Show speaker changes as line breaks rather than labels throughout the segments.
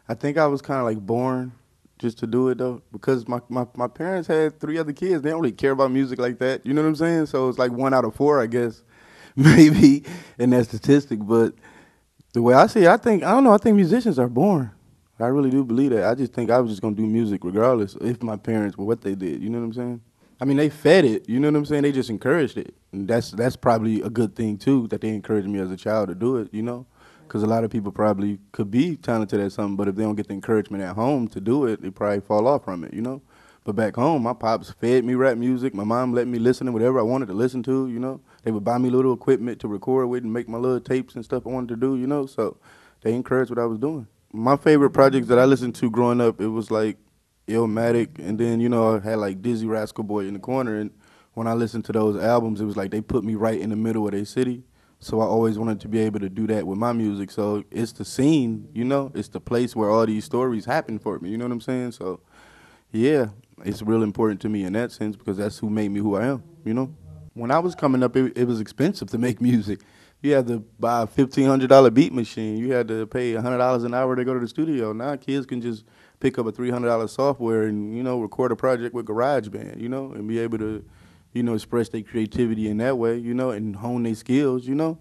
I think I was kind of like born just to do it though, because my parents had 3 other kids. They don't really care about music like that. You know what I'm saying? So it's like 1 out of 4, I guess, maybe in that statistic. But the way I see it, I don't know. I think musicians are born. I really do believe that. I just think I was just gonna do music regardless if my parents were what they did. You know what I'm saying? I mean, they fed it. You know what I'm saying? They just encouraged it, and that's probably a good thing too, that they encouraged me as a child to do it. You know, because a lot of people probably could be talented at something, but if they don't get the encouragement at home to do it, they probably fall off from it. You know. But back home, my pops fed me rap music. My mom let me listen to whatever I wanted to listen to. You know, they would buy me little equipment to record with and make my little tapes and stuff I wanted to do. You know, so they encouraged what I was doing. My favorite projects that I listened to growing up, it was like Illmatic, and then, you know, I had like Dizzy Rascal Boy in the corner, and when I listened to those albums, it was like they put me right in the middle of their city, so I always wanted to be able to do that with my music. So it's the scene, you know, it's the place where all these stories happen for me, you know what I'm saying? So yeah, it's real important to me in that sense, because that's who made me who I am, you know? When I was coming up, it was expensive to make music. You had to buy a $1,500 beat machine. You had to pay $100 an hour to go to the studio. Now kids can just pick up a $300 software and, you know, record a project with GarageBand, you know, and be able to, you know, express their creativity in that way, you know, and hone their skills, you know.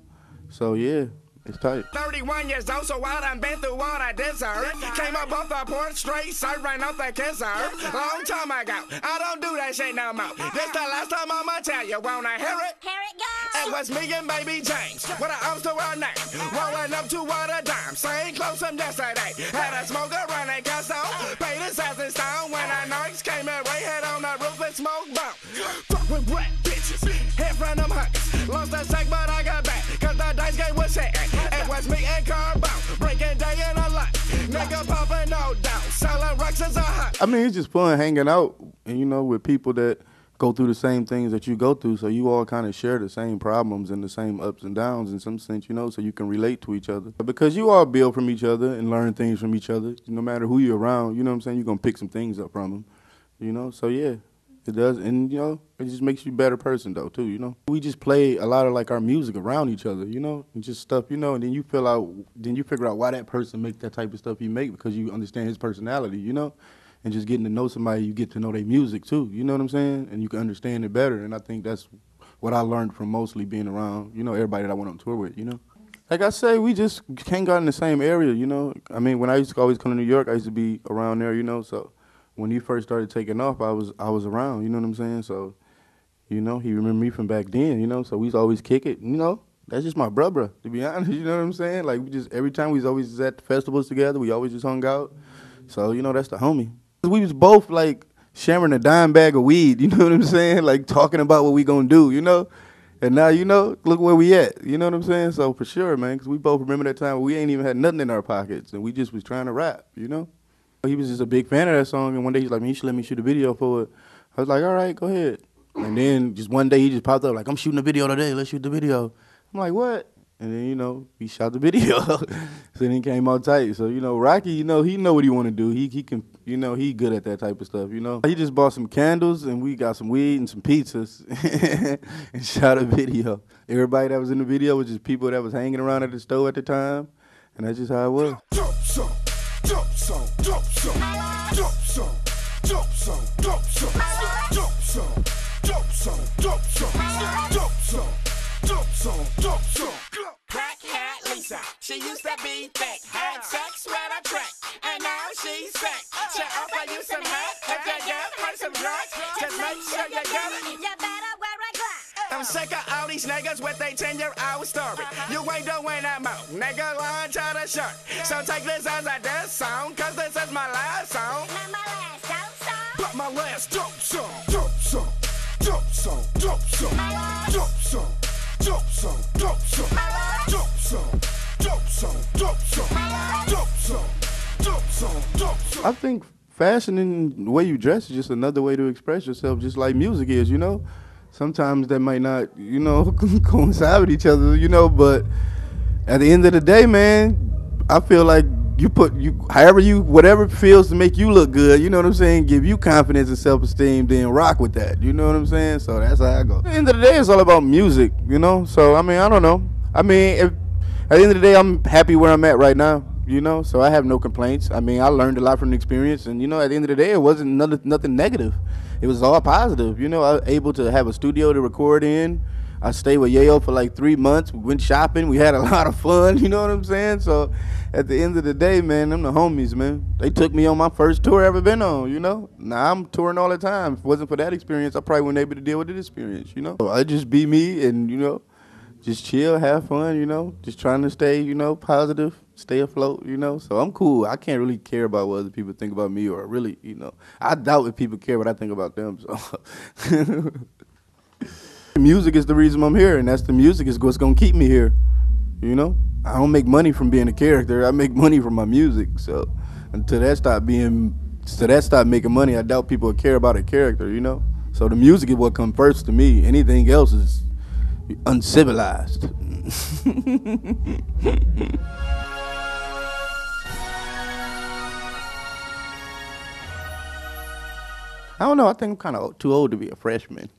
So yeah, it's tight.
31 years old, so I done been through all I deserve. Came up off the porch straight, serving off the kisser. Long time ago, I don't do that shit no more. This the last time I'ma tell you, wanna hear it?
Here it goes.
It was me and Baby James, with an arms to our name. Rolling up to what a dime, same close from yesterday. Had a smoker running gas on, paid his ass in stone. When I noise came in, way head on the roof and smoke bomb. Fuck with wet bitches, head from them huckers. Lost the sack, but I got back, cause the dice game was hitting. It was me and Carbo, breaking day in a lot. Nigga popping no doubt, selling rocks as a hot.
I mean, it's just fun hanging out, and, you know, with people that go through the same things that you go through, so you all kind of share the same problems and the same ups and downs in some sense, you know, so you can relate to each other. Because you all build from each other and learn things from each other. No matter who you're around, you know what I'm saying, you're going to pick some things up from them, you know. So, yeah, it does. And, you know, it just makes you a better person, though, too, you know. We just play a lot of, like, our music around each other, you know, and just stuff, you know, and then you figure out why that person makes that type of stuff he make, because you understand his personality, you know. And just getting to know somebody, you get to know their music too, you know what I'm saying? And you can understand it better, and I think that's what I learned from mostly being around, you know, everybody that I went on tour with, you know? Like I say, we just hang out in the same area, you know? I mean, when I used to always come to New York, I used to be around there, you know? So when he first started taking off, I was around, you know what I'm saying? So, you know, he remembered me from back then, you know? So we used to always kick it, you know? That's just my brother, to be honest, you know what I'm saying? Like, we just, every time we was always at the festivals together, we always just hung out. So, you know, that's the homie. We was both, like, sharing a dime bag of weed, you know what I'm saying? Like, talking about what we gonna do, you know? And now, you know, look where we at, you know what I'm saying? So, for sure, man, because we both remember that time where we ain't even had nothing in our pockets, and we just was trying to rap, you know? He was just a big fan of that song, and one day he's like, man, you should let me shoot a video for it. I was like, all right, go ahead. And then just one day he just popped up, like, I'm shooting a video today, let's shoot the video. I'm like, what? And then, you know, he shot the video. So then it came out tight. So, you know, Rocky, you know, he know what he want to do. He can, you know, he good at that type of stuff, you know. He just bought some candles, and we got some weed and some pizzas and shot a video. Everybody that was in the video was just people that was hanging around at the store at the time, and that's just how it was.
Dope song, dope song, dope song, dope song, dope song, dope song, dope song, dope song, dope song, dope song, dope song, dope song. Crackhead Lisa, she used to be thick, had sex with a trick, and now she's sick. She offer you some head, if you give her some drugs, just make sure you get it.
You better wear a glove.
I'm sick of all these niggas with they 10-year-old story. You ain't doing that mo, nigga, lying to the shirt. So take this as a diss song, cause this is my last song.
Not my last dope song.
But my last dope song. Dope song, dope song, dope song, dope song, dope song, dope song, dope song, dope song, dope song, dope song, dope song, dope song.
I think fashion and the way you dress is just another way to express yourself, just like music is, you know? Sometimes that might not, you know, coincide with each other, you know, but at the end of the day, man, I feel like whatever feels to make you look good, you know what I'm saying, give you confidence and self-esteem, then rock with that, you know what I'm saying? So that's how I go. At the end of the day, it's all about music, you know? So, I mean, I don't know. I mean, at the end of the day, I'm happy where I'm at right now. you know, so I have no complaints. I mean, I learned a lot from the experience, and, you know, at the end of the day, it wasn't nothing negative. It was all positive. You know, I was able to have a studio to record in. I stayed with Yayo for like 3 months. We went shopping. We had a lot of fun. You know what I'm saying? So at the end of the day, man, them the homies, man. They took me on my first tour I ever been on, you know? Now I'm touring all the time. If it wasn't for that experience, I probably wouldn't able to deal with this experience, you know? So I just be me and, you know, just chill, have fun, you know? Just trying to stay, you know, positive, stay afloat, you know? So I'm cool. I can't really care about what other people think about me or really, you know. I doubt if people care what I think about them, so. Music is the reason I'm here, and that's the music is what's gonna keep me here. You know, I don't make money from being a character. I make money from my music. So until that stop making money, I doubt people would care about a character. You know, so the music is what comes first to me. Anything else is uncivilized. I don't know. I think I'm kind of too old to be a freshman.